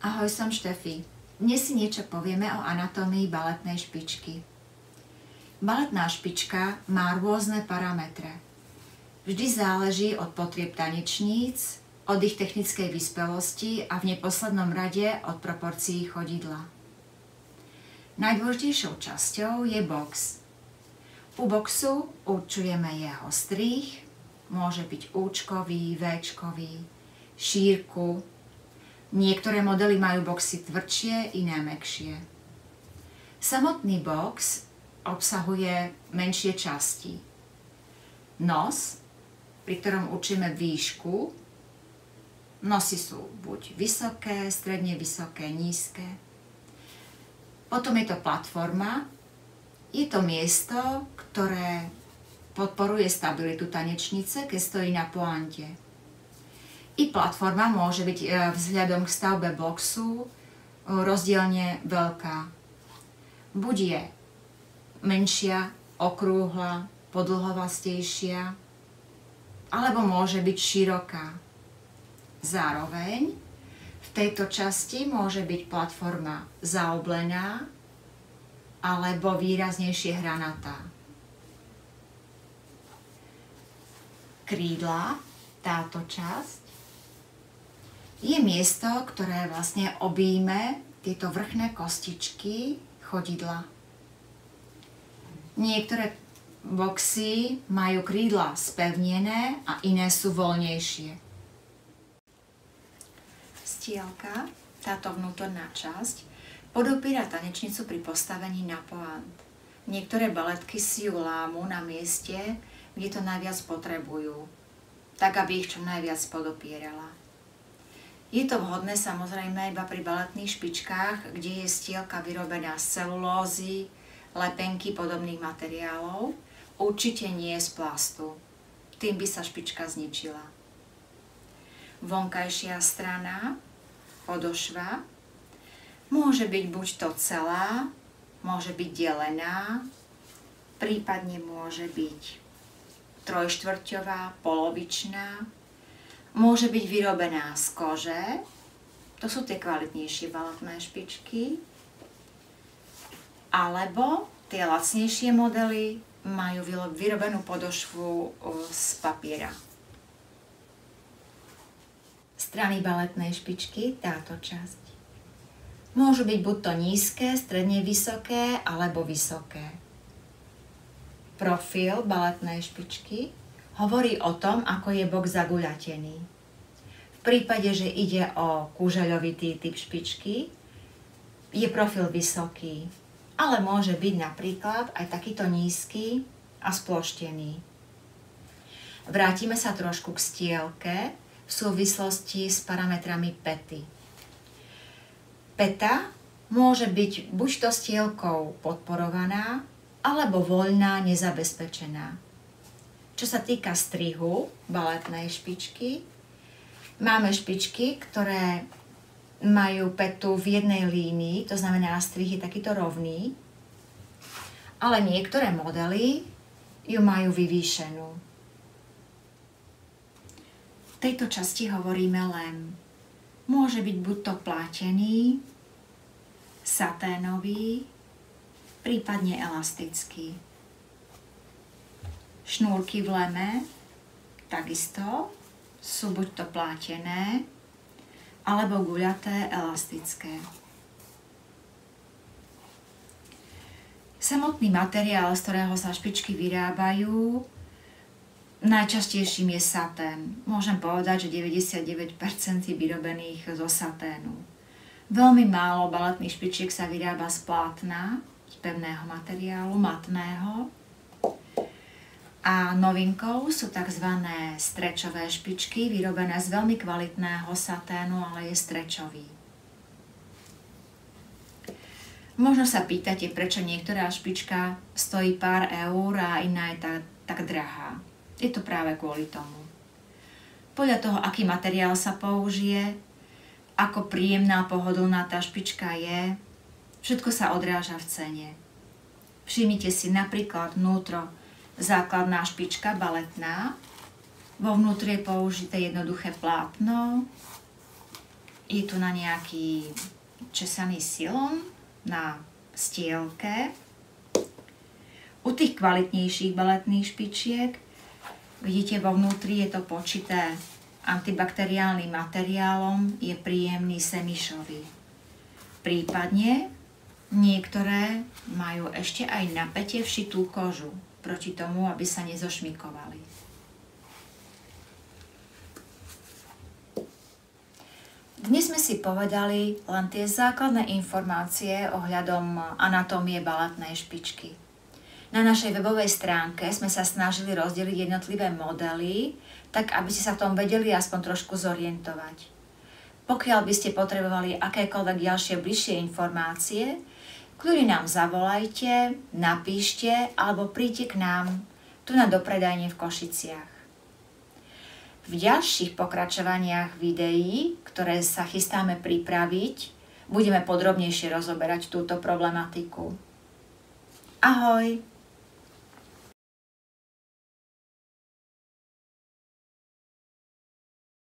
Ahoj, som Štefi. Dnes si niečo povieme o anatómii baletnej špičky. Baletná špička má rôzne parametre. Vždy záleží od potrieb tanečníc, od ich technickej vyspelosti a v neposlednom rade od proporcií chodidla. Najdôležitejšou časťou je box. U boxu určujeme jeho strih, môže byť účkový, véčkový, šírku. Niektoré modely majú boxy tvrdšie, iné mäkšie. Samotný box obsahuje menšie časti. Nos, pri ktorom určíme výšku. Nosy sú buď vysoké, stredne vysoké, nízke. Potom je to platforma. Je to miesto, ktoré podporuje stabilitu tanečnice, keď stojí na pointe. I platforma môže byť vzhľadom k stavbe boxu rozdielne veľká. Buď je menšia, okrúhla, podlhovastejšia, alebo môže byť široká. Zároveň v tejto časti môže byť platforma zaoblená alebo výraznejšie hranatá. Krídla, táto časť, je miesto, ktoré vlastne objíme tieto vrchné kostičky chodidla. Niektoré boxy majú krídla spevnené a iné sú voľnejšie. Stielka, táto vnútorná časť, podopiera tanečnicu pri postavení na point. Niektoré baletky si ju lámu na mieste, kde to najviac potrebujú, tak aby ich čo najviac podopierala. Je to vhodné samozrejme iba pri baletných špičkách, kde je stielka vyrobená z celulózy, lepenky podobných materiálov, určite nie z plastu. Tým by sa špička zničila. Vonkajšia strana, podošva, môže byť buď to celá, môže byť delená, prípadne môže byť trojštvrťová, polovičná, môže byť vyrobená z kože, to sú tie kvalitnejšie baletné špičky, alebo tie lacnejšie modely majú vyrobenú podošvu z papiera. Strany baletnej špičky, táto časť. Môžu byť buď to nízke, stredne vysoké alebo vysoké. Profil baletnej špičky hovorí o tom, ako je bok zaguľatený. V prípade, že ide o kúžeľovitý typ špičky, je profil vysoký, ale môže byť napríklad aj takýto nízky a sploštený. Vrátime sa trošku k stielke v súvislosti s parametrami päty. Päta môže byť buď to stielkou podporovaná, alebo voľná, nezabezpečená. Čo sa týka strihu baletnej špičky, máme špičky, ktoré majú pätu v jednej línii, to znamená strih je takýto rovný, ale niektoré modely ju majú vyvýšenú. V tejto časti hovoríme len, môže byť buď to plátený, saténový, prípadne elastický. Šnúrky v leme takisto sú buď to plátené, alebo guľaté, elastické. Samotný materiál, z ktorého sa špičky vyrábajú, najčastejším je satén. Môžem povedať, že 99% je vyrobených zo saténu. Veľmi málo baletných špičiek sa vyrába z plátna, z pevného materiálu, matného. A novinkou sú tzv. Strečové špičky, vyrobené z veľmi kvalitného saténu, ale je strečový. Možno sa pýtate, prečo niektorá špička stojí pár eur a iná je tak drahá. Je to práve kvôli tomu. Podľa toho, aký materiál sa použije, ako príjemná, pohodlná tá špička je, všetko sa odráža v cene. Všimnite si napríklad vnútro, základná špička baletná, vo vnútri je použité jednoduché plátno, Je tu na nejaký česaný silon na stielke. U tých kvalitnejších baletných špičiek vidíte, vo vnútri je to počité antibakteriálnym materiálom, je príjemný semišový. Prípadne niektoré majú ešte aj na päte všitú kožu, proti tomu, aby sa nezošmikovali. Dnes sme si povedali len tie základné informácie ohľadom anatómie baletnej špičky. Na našej webovej stránke sme sa snažili rozdeliť jednotlivé modely, tak aby ste sa v tom vedeli aspoň trošku zorientovať. Pokiaľ by ste potrebovali akékoľvek ďalšie bližšie informácie, kľudne nám zavolajte, napíšte alebo príďte k nám tu na dopredajne v Košiciach. V ďalších pokračovaniach videí, ktoré sa chystáme pripraviť, budeme podrobnejšie rozoberať túto problematiku. Ahoj!